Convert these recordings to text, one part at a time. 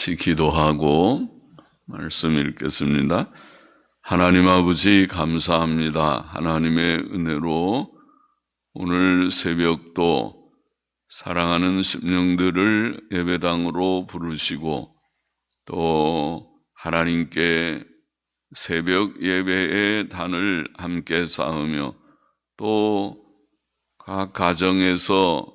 같이 기도하고 말씀 읽겠습니다. 하나님 아버지 감사합니다. 하나님의 은혜로 오늘 새벽도 사랑하는 심령들을 예배당으로 부르시고 또 하나님께 새벽 예배의 단을 함께 쌓으며 또 각 가정에서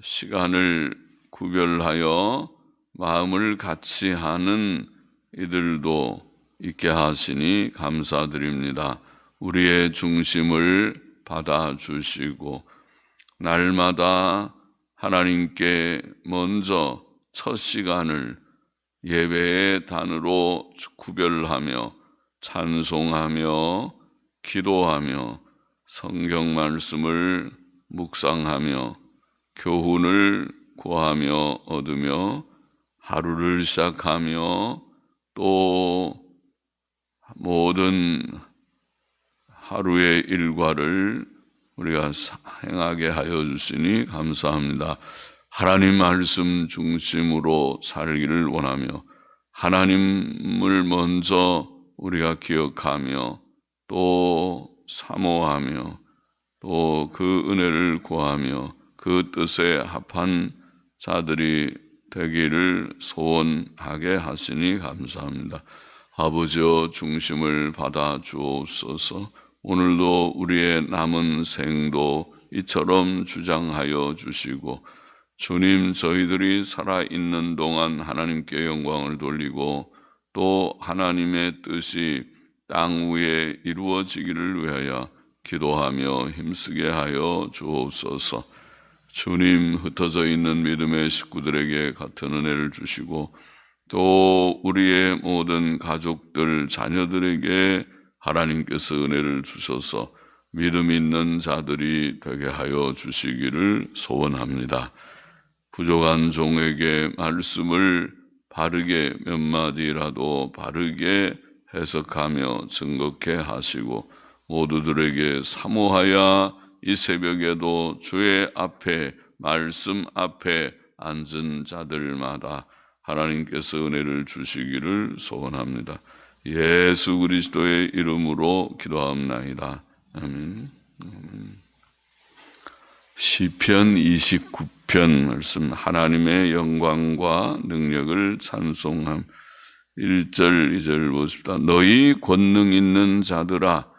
시간을 구별하여 마음을 같이 하는 이들도 있게 하시니 감사드립니다. 우리의 중심을 받아주시고 날마다 하나님께 먼저 첫 시간을 예배의 단으로 구별하며 찬송하며 기도하며 성경 말씀을 묵상하며 교훈을 구하며 얻으며 하루를 시작하며 또 모든 하루의 일과를 우리가 행하게 하여 주시니 감사합니다. 하나님 말씀 중심으로 살기를 원하며 하나님을 먼저 우리가 기억하며 또 사모하며 또 그 은혜를 구하며 그 뜻에 합한 자들이 되기를 소원하게 하시니 감사합니다. 아버지여 중심을 받아 주옵소서. 오늘도 우리의 남은 생도 이처럼 주장하여 주시고 주님 저희들이 살아있는 동안 하나님께 영광을 돌리고 또 하나님의 뜻이 땅 위에 이루어지기를 위하여 기도하며 힘쓰게 하여 주옵소서. 주님 흩어져 있는 믿음의 식구들에게 같은 은혜를 주시고 또 우리의 모든 가족들, 자녀들에게 하나님께서 은혜를 주셔서 믿음 있는 자들이 되게 하여 주시기를 소원합니다. 부족한 종에게 말씀을 바르게 몇 마디라도 바르게 해석하며 증거케 하시고 모두들에게 사모하여 이 새벽에도 주의 앞에 말씀 앞에 앉은 자들마다 하나님께서 은혜를 주시기를 소원합니다. 예수 그리스도의 이름으로 기도합나이다. 아멘. 시편 29편 말씀 하나님의 영광과 능력을 찬송함 1절 2절 보십시다. 너희 권능 있는 자들아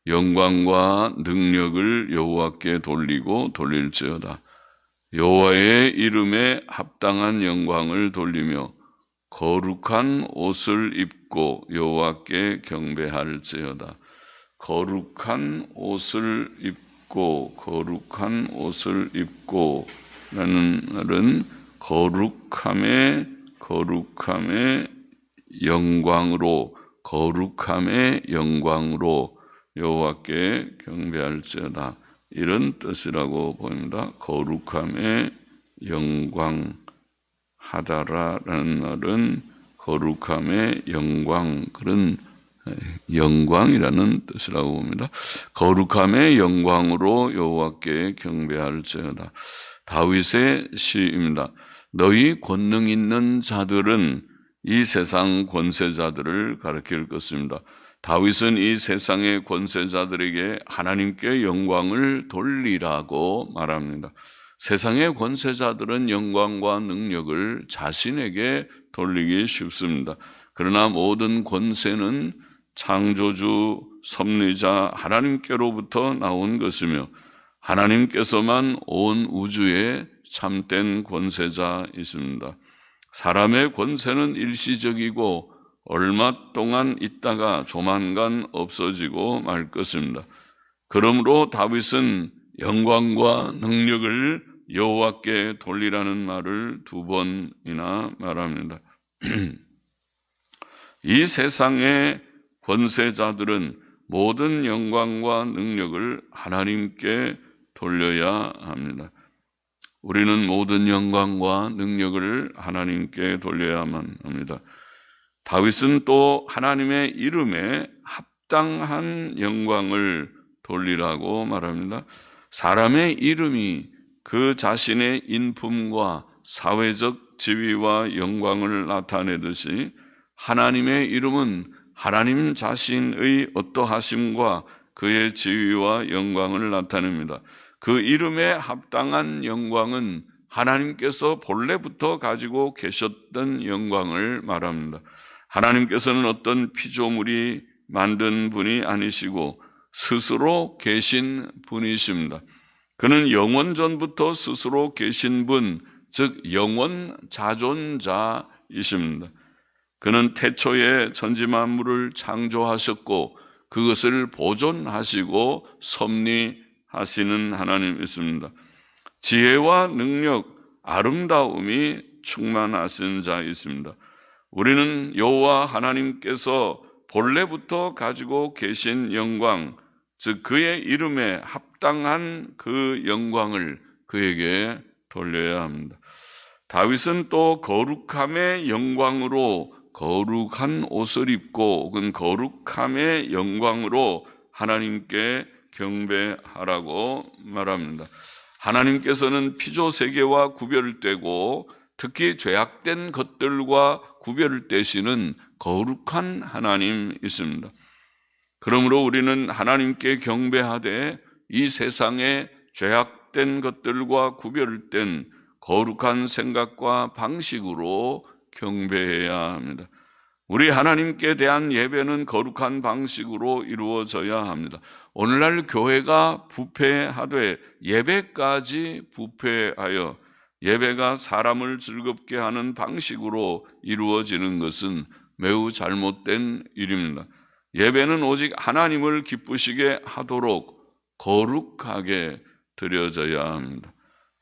영광과 능력을 여호와께 돌리고 돌릴지어다. 여호와의 이름에 합당한 영광을 돌리며 거룩한 옷을 입고 여호와께 경배할지어다. 거룩한 옷을 입고 거룩한 옷을 입고 라는 말은 거룩함의 영광으로 거룩함의 영광으로 여호와께 경배할지어다. 이런 뜻이라고 보입니다. 거룩함의 영광하다라는 말은 거룩함의 영광, 그런 영광이라는 뜻이라고 봅니다. 거룩함의 영광으로 여호와께 경배할지어다. 다윗의 시입니다. 너희 권능 있는 자들은 이 세상 권세자들을 가리킬 것입니다. 다윗은 이 세상의 권세자들에게 하나님께 영광을 돌리라고 말합니다. 세상의 권세자들은 영광과 능력을 자신에게 돌리기 쉽습니다. 그러나 모든 권세는 창조주, 섭리자 하나님께로부터 나온 것이며 하나님께서만 온 우주의 참된 권세자이십니다. 사람의 권세는 일시적이고 얼마 동안 있다가 조만간 없어지고 말 것입니다. 그러므로 다윗은 영광과 능력을 여호와께 돌리라는 말을 2번이나 말합니다. 이 세상의 권세자들은 모든 영광과 능력을 하나님께 돌려야 합니다. 우리는 모든 영광과 능력을 하나님께 돌려야만 합니다. 다윗은 또 하나님의 이름에 합당한 영광을 돌리라고 말합니다. 사람의 이름이 그 자신의 인품과 사회적 영적 지위와 영광을 나타내듯이 하나님의 이름은 하나님 자신의 어떠하심과 그의 지위와 영광을 나타냅니다. 그 이름에 합당한 영광은 하나님께서 본래부터 가지고 계셨던 영광을 말합니다. 하나님께서는 어떤 피조물이 만든 분이 아니시고 스스로 계신 분이십니다. 그는 영원전부터 스스로 계신 분, 즉 영원 자존자이십니다. 그는 태초에 천지만물을 창조하셨고 그것을 보존하시고 섭리하시는 하나님이십니다. 지혜와 능력, 아름다움이 충만하신 자이십니다. 우리는 여호와 하나님께서 본래부터 가지고 계신 영광, 즉 그의 이름에 합당한 그 영광을 그에게 돌려야 합니다. 다윗은 또 거룩함의 영광으로 거룩한 옷을 입고 혹은 거룩함의 영광으로 하나님께 경배하라고 말합니다. 하나님께서는 피조세계와 구별되고 특히 죄악된 것들과 구별되시는 거룩한 하나님이십니다. 그러므로 우리는 하나님께 경배하되 이 세상의 죄악된 것들과 구별된 거룩한 생각과 방식으로 경배해야 합니다. 우리 하나님께 대한 예배는 거룩한 방식으로 이루어져야 합니다. 오늘날 교회가 부패하되 예배까지 부패하여 예배가 사람을 즐겁게 하는 방식으로 이루어지는 것은 매우 잘못된 일입니다. 예배는 오직 하나님을 기쁘시게 하도록 거룩하게 드려져야 합니다.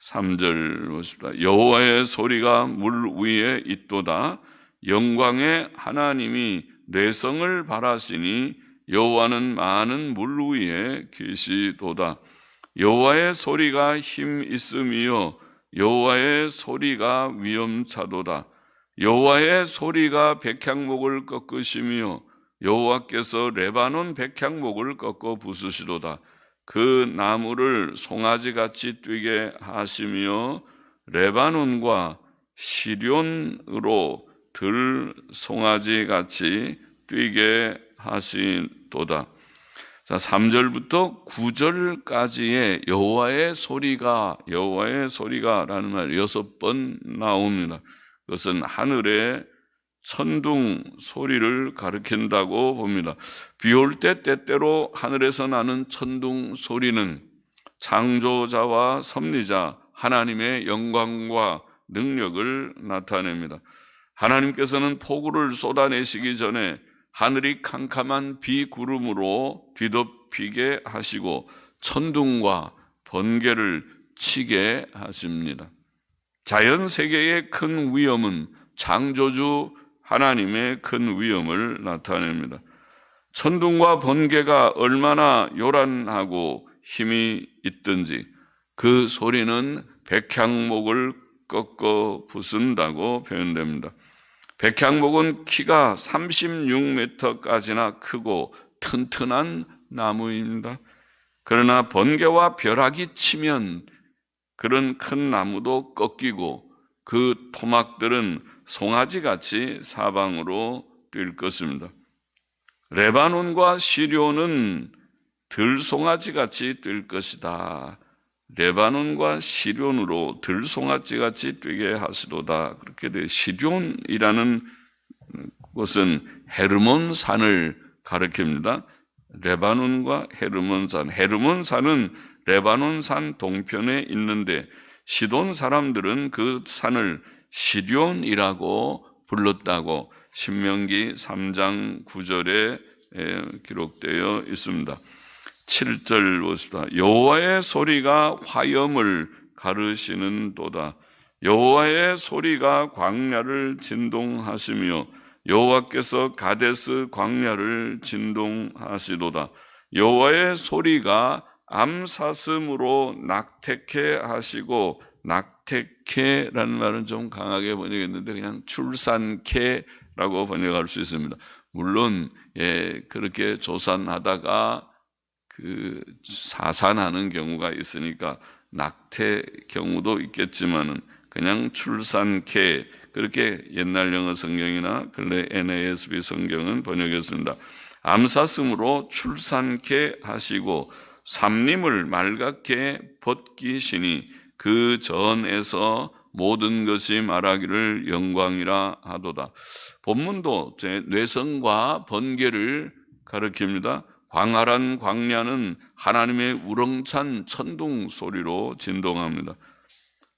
3절 보십시다. 여호와의 소리가 물 위에 있도다. 영광의 하나님이 뇌성을 바라시니 여호와는 많은 물 위에 계시도다. 여호와의 소리가 힘 있음이요 여호와의 소리가 위엄차도다. 여호와의 소리가 백향목을 꺾으시며 여호와께서 레바논 백향목을 꺾어 부수시도다. 그 나무를 송아지같이 뛰게 하시며 레바논과 시련으로 들 송아지같이 뛰게 하시도다. 자, 3절부터 9절까지의 여호와의 소리가라는 말 6번 나옵니다. 그것은 하늘의 천둥 소리를 가리킨다고 봅니다. 비 올 때 때때로 하늘에서 나는 천둥 소리는 창조자와 섭리자 하나님의 영광과 능력을 나타냅니다. 하나님께서는 폭우를 쏟아내시기 전에 하늘이 캄캄한 비 구름으로 뒤덮이게 하시고 천둥과 번개를 치게 하십니다. 자연 세계의 큰 위험은 창조주 하나님의 큰 위엄을 나타냅니다. 천둥과 번개가 얼마나 요란하고 힘이 있든지 그 소리는 백향목을 꺾어 부순다고 표현됩니다. 백향목은 키가 36m까지나 크고 튼튼한 나무입니다. 그러나 번개와 벼락이 치면 그런 큰 나무도 꺾이고 그 토막들은 송아지같이 사방으로 뛸 것입니다. 레바논과 시련은 들송아지같이 뛸 것이다. 레바논과 시련으로 들송아지같이 뛰게 하시도다. 그렇게 돼. 시련이라는 것은 헤르몬 산을 가리킵니다. 레바논과 헤르몬 산. 헤르몬 산은 레바논 산 동편에 있는데 시돈 사람들은 그 산을 시련이라고 불렀다고 신명기 3장 9절에 기록되어 있습니다. 7절 보십시다. 여호와의 소리가 화염을 가르시는도다. 여호와의 소리가 광야를 진동하시며 여호와께서 가데스 광야를 진동하시도다. 여호와의 소리가 암사슴으로 낙태케 하시고, 낙태케라는 말은 좀 강하게 번역했는데 그냥 출산케라고 번역할 수 있습니다. 물론 그렇게 조산하다가 사산하는 경우가 있으니까 낙태 경우도 있겠지만은 그냥 출산케, 그렇게 옛날 영어 성경이나 근래 NASB 성경은 번역했습니다. 암사슴으로 출산케 하시고 삼림을 맑게 벗기시니 그 전에서 모든 것이 말하기를 영광이라 하도다. 본문도 뇌성과 번개를 가리킵니다. 광활한 광야는 하나님의 우렁찬 천둥 소리로 진동합니다.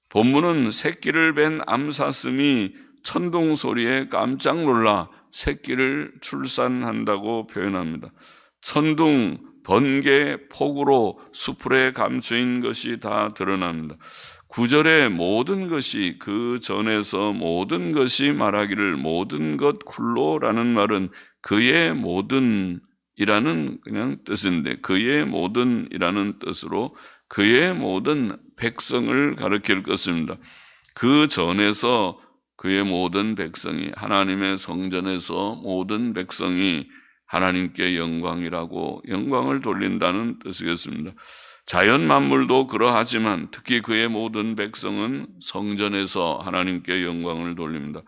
본문은 새끼를 뵌 암사슴이 천둥 소리에 깜짝 놀라 새끼를 출산한다고 표현합니다. 천둥, 번개, 폭우로 수풀에 감추인 것이 다 드러납니다. 9절의 모든 것이 그 전에서 모든 것이 말하기를 모든 것 쿨로라는 말은 그의 모든 이라는 그냥 뜻인데 그의 모든이라는 뜻으로 그의 모든 백성을 가리킬 것입니다. 그 전에서 그의 모든 백성이 하나님의 성전에서 모든 백성이 하나님께 영광이라고 영광을 돌린다는 뜻이겠습니다. 자연 만물도 그러하지만 특히 그의 모든 백성은 성전에서 하나님께 영광을 돌립니다.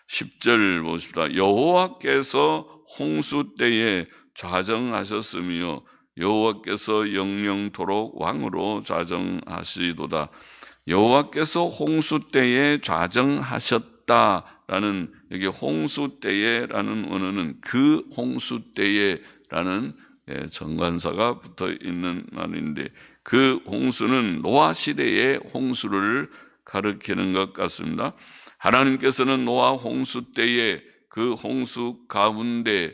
10절 보십시다. 여호와께서 홍수 때에 좌정하셨으며 여호와께서 영영토록 왕으로 좌정하시도다. 여호와께서 홍수 때에 좌정하셨다라는 여기 홍수 때에라는 언어는 그 홍수 때에라는 정관사가 붙어 있는 말인데 그 홍수는 노아 시대의 홍수를 가리키는 것 같습니다. 하나님께서는 노아 홍수 때에 그 홍수 가운데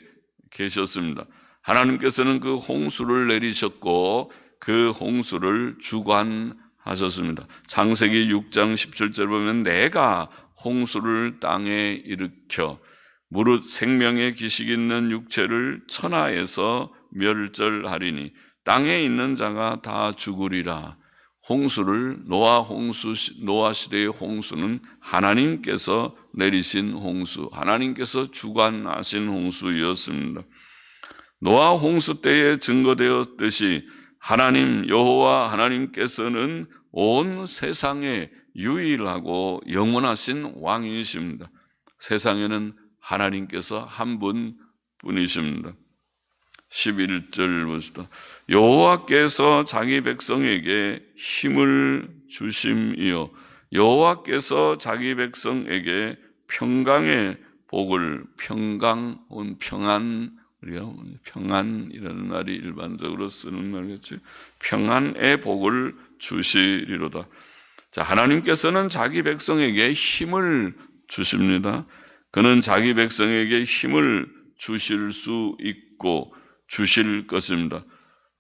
계셨습니다. 하나님께서는 그 홍수를 내리셨고 그 홍수를 주관하셨습니다. 창세기 6장 17절 보면 내가 홍수를 땅에 일으켜 무릇 생명의 기식 있는 육체를 천하에서 멸절하리니 땅에 있는 자가 다 죽으리라. 홍수를 노아 시대의 홍수는 하나님께서 내리신 홍수, 하나님께서 주관하신 홍수였습니다. 노아 홍수 때에 증거되었듯이 하나님 여호와 하나님께서는 온 세상에 유일하고 영원하신 왕이십니다. 세상에는 하나님께서 한 분뿐이십니다. 11절 보시다. 여호와께서 자기 백성에게 힘을 주심이요 여호와께서 자기 백성에게 평강의 복을 평안이라는 말이 일반적으로 쓰는 말이겠죠. 평안의 복을 주시리로다. 자, 하나님께서는 자기 백성에게 힘을 주십니다. 그는 자기 백성에게 힘을 주실 수 있고 주실 것입니다.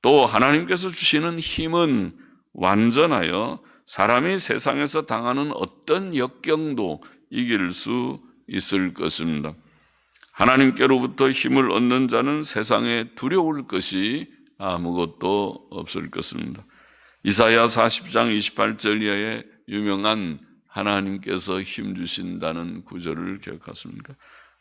또 하나님께서 주시는 힘은 완전하여 사람이 세상에서 당하는 어떤 역경도 이길 수 있을 것입니다. 하나님께로부터 힘을 얻는 자는 세상에 두려울 것이 아무것도 없을 것입니다. 이사야 40장 28절 이하의 유명한 하나님께서 힘 주신다는 구절을 기억하십니까?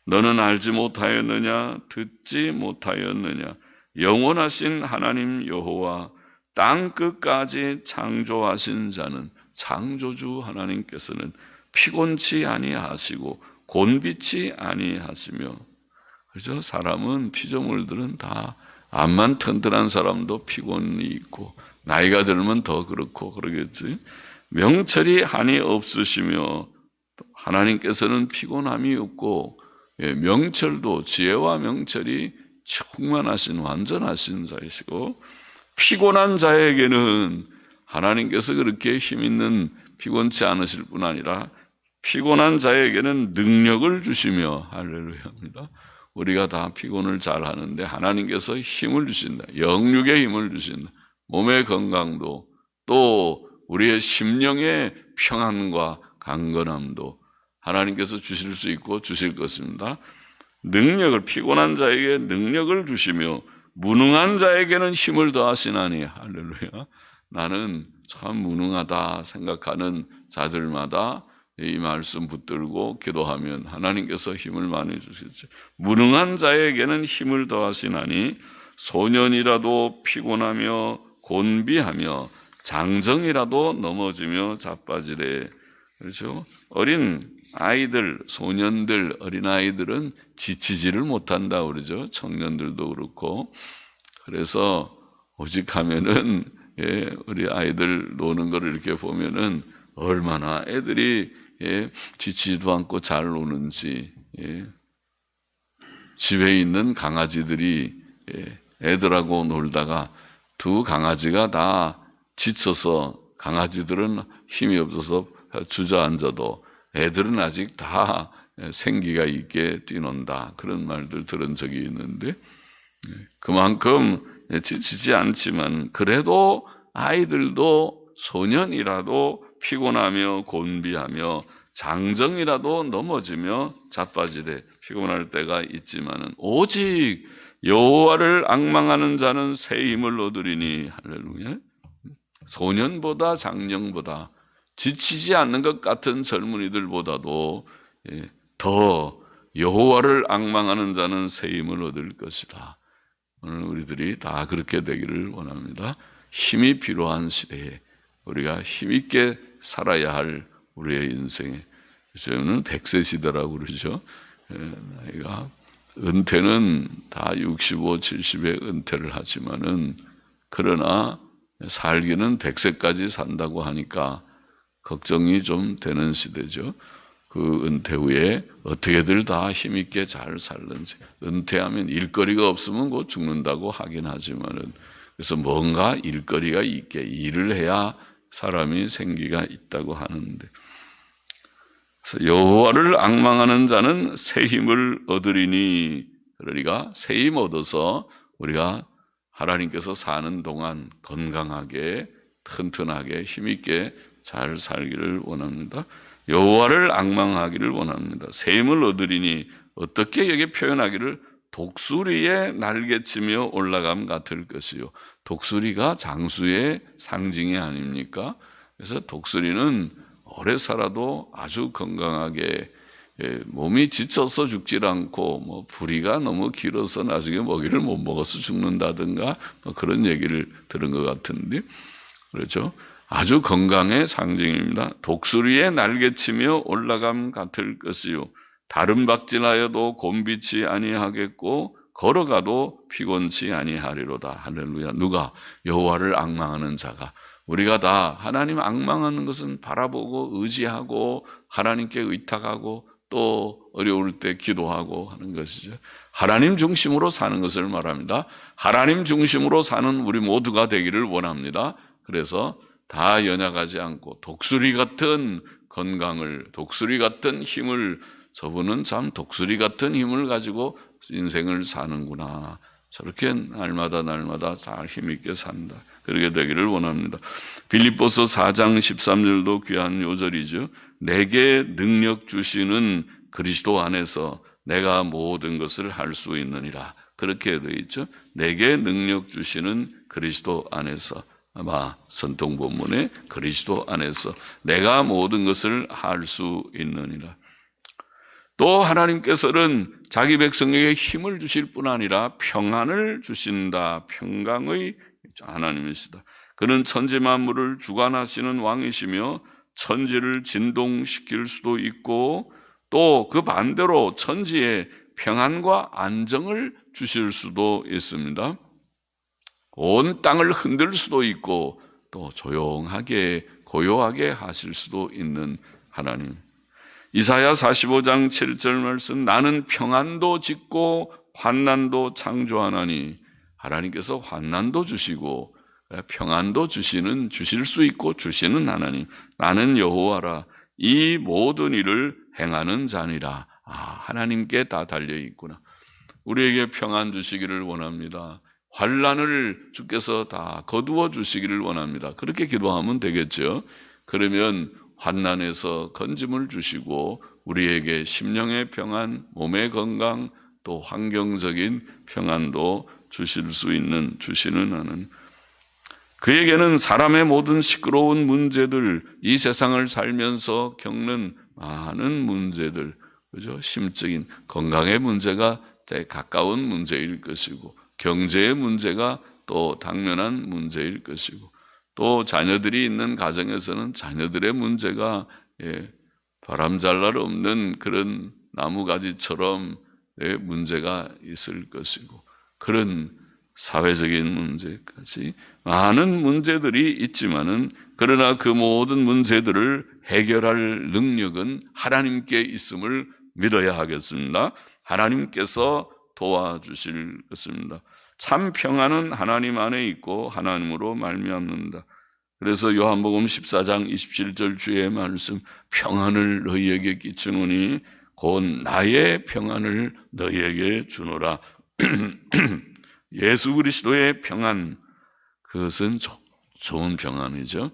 너는 알지 못하였느냐? 듣지 못하였느냐? 영원하신 하나님 여호와 땅 끝까지 창조하신 자는 창조주 하나님께서는 피곤치 아니하시고 곤비치 아니하시며 그죠? 사람은 피조물들은 다 암만 튼튼한 사람도 피곤이 있고 나이가 들면 더 그렇고 그러겠지. 명철이 한이 없으시며 하나님께서는 피곤함이 없고 명철도 지혜와 명철이 충만하신 완전하신 자이시고 피곤한 자에게는 하나님께서 그렇게 힘있는 피곤치 않으실 뿐 아니라 피곤한 자에게는 능력을 주시며 할렐루야입니다. 우리가 다 피곤을 잘 하는데 하나님께서 힘을 주신다. 영육의 힘을 주신다. 몸의 건강도 또 우리의 심령의 평안과 강건함도 하나님께서 주실 수 있고 주실 것입니다. 능력을 피곤한 자에게 능력을 주시며 무능한 자에게는 힘을 더하시나니 할렐루야. 나는 참 무능하다 생각하는 자들마다 이 말씀 붙들고 기도하면 하나님께서 힘을 많이 주시죠. 무능한 자에게는 힘을 더하시나니 소년이라도 피곤하며 곤비하며 장정이라도 넘어지며 자빠지래. 그렇죠? 어린 아이들, 소년들, 어린 아이들은 지치지를 못한다 그러죠. 청년들도 그렇고. 그래서 오직 하면은 우리 아이들 노는 거를 이렇게 보면은 얼마나 애들이 지치지도 않고 잘 노는지. 집에 있는 강아지들이 애들하고 놀다가 두 강아지가 다 지쳐서 강아지들은 힘이 없어서 주저앉아도 애들은 아직 다 생기가 있게 뛰논다. 그런 말들 들은 적이 있는데 그만큼 지치지 않지만 그래도 아이들도 소년이라도 피곤하며 곤비하며 장정이라도 넘어지며 자빠지되 피곤할 때가 있지만은 오직 여호와를 앙망하는 자는 새 힘을 얻으리니 할렐루야. 소년보다 장정보다 지치지 않는 것 같은 젊은이들보다도 더 여호와를 앙망하는 자는 새 힘을 얻을 것이다. 오늘 우리들이 다 그렇게 되기를 원합니다. 힘이 필요한 시대에 우리가 힘있게 살아야 할 우리의 인생에, 요즘은 100세 시대라고 그러죠. 나이가 은퇴는 다 65, 70에 은퇴를 하지만은 그러나 살기는 100세까지 산다고 하니까 걱정이 좀 되는 시대죠. 그 은퇴 후에 어떻게들 다 힘있게 잘 살는지. 은퇴하면 일거리가 없으면 곧 죽는다고 하긴 하지만은 그래서 뭔가 일거리가 있게 일을 해야 사람이 생기가 있다고 하는데, 그래서 여호와를 앙망하는 자는 새 힘을 얻으리니, 그러니까 새 힘 얻어서 우리가 하나님께서 사는 동안 건강하게 튼튼하게 힘있게 잘 살기를 원합니다. 여호와를 앙망하기를 원합니다. 새 힘을 얻으리니 어떻게 여기 표현하기를 독수리의 날개치며 올라감 같을 것이요. 독수리가 장수의 상징이 아닙니까? 그래서 독수리는 오래 살아도 아주 건강하게 몸이 지쳐서 죽질 않고 뭐 부리가 너무 길어서 나중에 먹이를 못 먹어서 죽는다든가 뭐 그런 얘기를 들은 것 같은데, 그렇죠? 아주 건강의 상징입니다. 독수리의 날개치며 올라감 같을 것이요. 다른 박질하여도 곤비치 아니하겠고 걸어가도 피곤치 아니하리로다. 할렐루야. 누가? 여호와를 앙망하는 자가. 우리가 다 하나님 앙망하는 것은 바라보고 의지하고 하나님께 의탁하고 또 어려울 때 기도하고 하는 것이죠. 하나님 중심으로 사는 것을 말합니다. 하나님 중심으로 사는 우리 모두가 되기를 원합니다. 그래서 다 연약하지 않고 독수리 같은 건강을, 독수리 같은 힘을, 저분은 참 독수리 같은 힘을 가지고 인생을 사는구나. 저렇게 날마다 잘 힘있게 산다. 그렇게 되기를 원합니다. 빌립보서 4장 13절도 귀한 요절이죠. 내게 능력 주시는 그리스도 안에서 내가 모든 것을 할 수 있느니라. 그렇게 되어 있죠. 내게 능력 주시는 그리스도 안에서, 아마 선통 본문에 그리스도 안에서 내가 모든 것을 할 수 있느니라. 또 하나님께서는 자기 백성에게 힘을 주실 뿐 아니라 평안을 주신다. 평강의 하나님이시다. 그는 천지 만물을 주관하시는 왕이시며 천지를 진동시킬 수도 있고 또 그 반대로 천지에 평안과 안정을 주실 수도 있습니다. 온 땅을 흔들 수도 있고 또 조용하게 고요하게 하실 수도 있는 하나님. 이사야 45장 7절 말씀, 나는 평안도 짓고 환난도 창조하나니. 하나님께서 환난도 주시고 평안도 주실 수 있고 주시는 하나님. 나는 여호와라. 이 모든 일을 행하는 자니라. 하나님께 다 달려 있구나. 우리에게 평안 주시기를 원합니다. 환난을 주께서 다 거두어 주시기를 원합니다. 그렇게 기도하면 되겠죠. 그러면 환난에서 건짐을 주시고 우리에게 심령의 평안, 몸의 건강, 또 환경적인 평안도 주시는 하나님. 그에게는 사람의 모든 시끄러운 문제들, 이 세상을 살면서 겪는 많은 문제들, 그죠? 심적인 건강의 문제가 가까운 문제일 것이고, 경제의 문제가 또 당면한 문제일 것이고, 또 자녀들이 있는 가정에서는 자녀들의 문제가 바람 잘 날 없는 그런 나무가지처럼 문제가 있을 것이고, 그런 사회적인 문제까지 많은 문제들이 있지만은, 그러나 그 모든 문제들을 해결할 능력은 하나님께 있음을 믿어야 하겠습니다. 하나님께서 도와주실 것입니다. 참 평안은 하나님 안에 있고 하나님으로 말미암는다. 그래서 요한복음 14장 27절 주의 말씀, 평안을 너희에게 끼치노니 곧 나의 평안을 너희에게 주노라. 예수 그리스도의 평안, 그것은 좋은 평안이죠.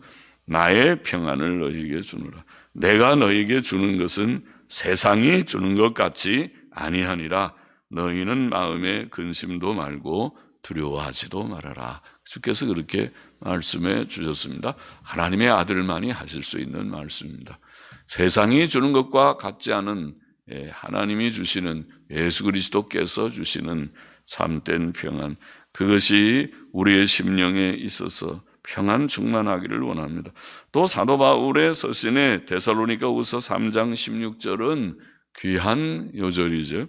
나의 평안을 너희에게 주노라. 내가 너희에게 주는 것은 세상이 주는 것 같지 아니하니라. 너희는 마음에 근심도 말고 두려워하지도 말아라. 주께서 그렇게 말씀해 주셨습니다. 하나님의 아들만이 하실 수 있는 말씀입니다. 세상이 주는 것과 같지 않은 하나님이 주시는, 예수 그리스도께서 주시는 참된 평안, 그것이 우리의 심령에 있어서 평안 충만하기를 원합니다. 또 사도 바울의 서신에 데살로니가후서 3장 16절은 귀한 요절이죠.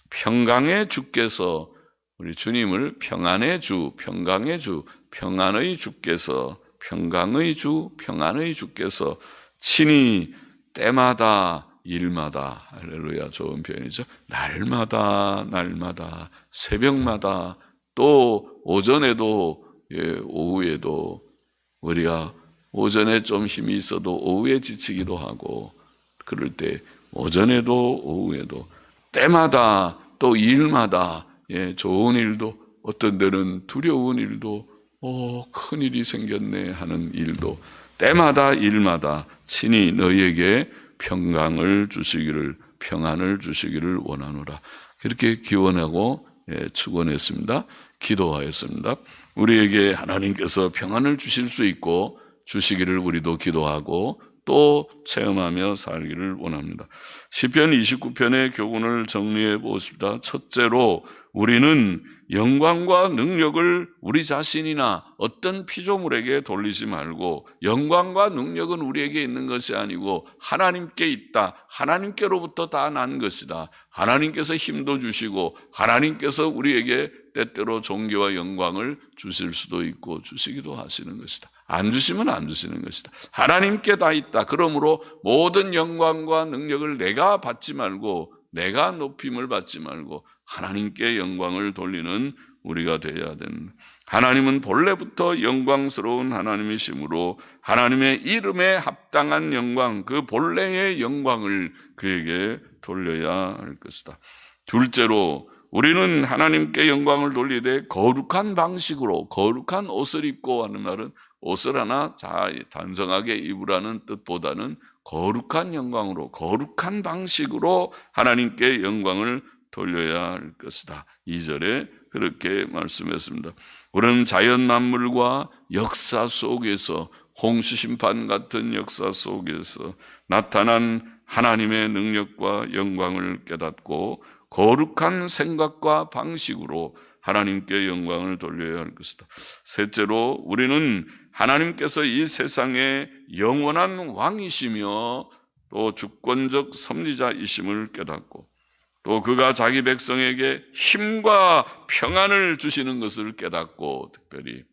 평강의 주께서, 우리 주님을 평안의 주, 평강의 주, 평안의 주께서, 평강의 주, 평안의 주께서 친히 때마다 일마다, 할렐루야, 좋은 표현이죠. 날마다 새벽마다, 또 오전에도 오후에도, 우리가 오전에 좀 힘이 있어도 오후에 지치기도 하고, 그럴 때 오전에도 오후에도 때마다, 또 일마다, 좋은 일도, 어떤 데는 두려운 일도, 큰 일이 생겼네 하는 일도 때마다 일마다 친히 너희에게 평강을 주시기를, 평안을 주시기를 원하노라. 그렇게 기원하고 축원했습니다. 기도하였습니다. 우리에게 하나님께서 평안을 주실 수 있고 주시기를 우리도 기도하고 또 체험하며 살기를 원합니다. 시편 29편의 교훈을 정리해 보십시다. 첫째로, 우리는 영광과 능력을 우리 자신이나 어떤 피조물에게 돌리지 말고, 영광과 능력은 우리에게 있는 것이 아니고 하나님께 있다. 하나님께로부터 다 난 것이다. 하나님께서 힘도 주시고 하나님께서 우리에게 때때로 존귀와 영광을 주실 수도 있고 주시기도 하시는 것이다. 안 주시면 안 주시는 것이다. 하나님께 다 있다. 그러므로 모든 영광과 능력을 내가 받지 말고, 내가 높임을 받지 말고 하나님께 영광을 돌리는 우리가 되어야 됩니다. 하나님은 본래부터 영광스러운 하나님이시므로 하나님의 이름에 합당한 영광, 그 본래의 영광을 그에게 돌려야 할 것이다. 둘째로, 우리는 하나님께 영광을 돌리되 거룩한 방식으로, 거룩한 옷을 입고 하는 말은 옷을 하나 단정하게 입으라는 뜻보다는 거룩한 영광으로, 거룩한 방식으로 하나님께 영광을 돌려야 할 것이다. 2절에 그렇게 말씀했습니다. 우리는 자연 만물과 역사 속에서, 홍수 심판 같은 역사 속에서 나타난 하나님의 능력과 영광을 깨닫고 거룩한 생각과 방식으로 하나님께 영광을 돌려야 할 것이다. 셋째로, 우리는 하나님께서 이 세상의 영원한 왕이시며 또 주권적 섭리자이심을 깨닫고, 또 그가 자기 백성에게 힘과 평안을 주시는 것을 깨닫고, 특별히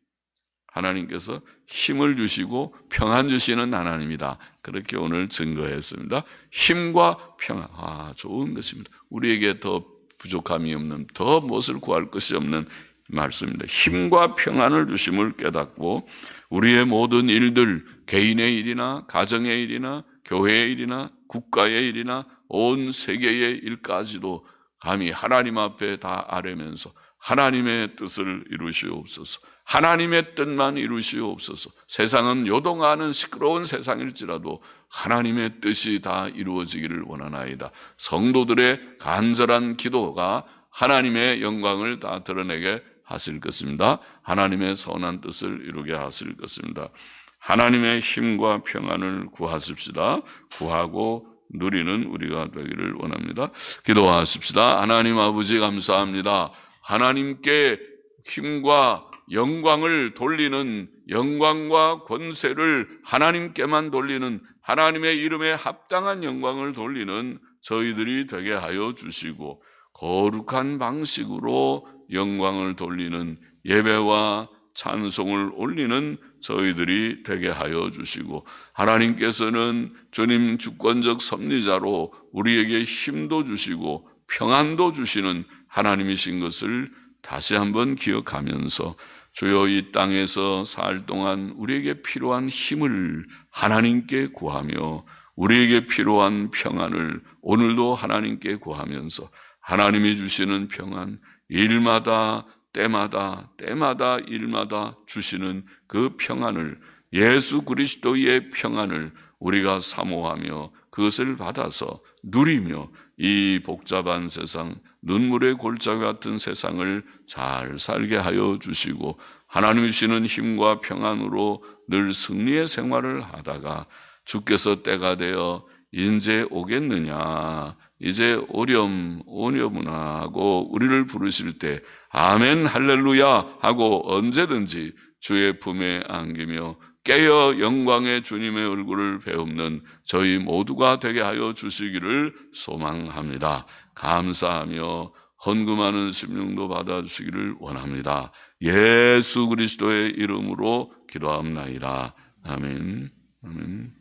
하나님께서 힘을 주시고 평안 주시는 하나님이다. 그렇게 오늘 증거했습니다. 힘과 평안, 좋은 것입니다. 우리에게 더 부족함이 없는, 더 무엇을 구할 것이 없는 말씀입니다. 힘과 평안을 주심을 깨닫고 우리의 모든 일들, 개인의 일이나 가정의 일이나 교회의 일이나 국가의 일이나 온 세계의 일까지도 감히 하나님 앞에 다 아뢰면서 하나님의 뜻을 이루시옵소서, 하나님의 뜻만 이루시옵소서. 세상은 요동하는 시끄러운 세상일지라도 하나님의 뜻이 다 이루어지기를 원하나이다. 성도들의 간절한 기도가 하나님의 영광을 다 드러내게 하실 것입니다. 하나님의 선한 뜻을 이루게 하실 것입니다. 하나님의 힘과 평안을 구하십시다. 구하고 누리는 우리가 되기를 원합니다. 기도하십시다. 하나님 아버지 감사합니다. 하나님께 힘과 영광을 돌리는 영광과 권세를 하나님께만 돌리는, 하나님의 이름에 합당한 영광을 돌리는 저희들이 되게 하여 주시고, 거룩한 방식으로 영광을 돌리는, 예배와 찬송을 올리는 저희들이 되게 하여 주시고, 하나님께서는 주님 주권적 섭리자로 우리에게 힘도 주시고 평안도 주시는 하나님이신 것을 다시 한번 기억하면서, 주여 이 땅에서 살 동안 우리에게 필요한 힘을 하나님께 구하며, 우리에게 필요한 평안을 오늘도 하나님께 구하면서, 하나님이 주시는 평안, 일마다 때마다 일마다 주시는 그 평안을, 예수 그리스도의 평안을 우리가 사모하며 그것을 받아서 누리며 이 복잡한 세상, 눈물의 골짜 같은 세상을 잘 살게 하여 주시고, 하나님이 주시는 힘과 평안으로 늘 승리의 생활을 하다가 주께서 때가 되어 이제 오겠느냐, 이제 오려무나 하고 우리를 부르실 때 아멘 할렐루야 하고 언제든지 주의 품에 안기며 깨어 영광의 주님의 얼굴을 배우는 저희 모두가 되게 하여 주시기를 소망합니다. 감사하며 헌금하는 심령도 받아주시기를 원합니다. 예수 그리스도의 이름으로 기도합나이다. 아멘. 아멘.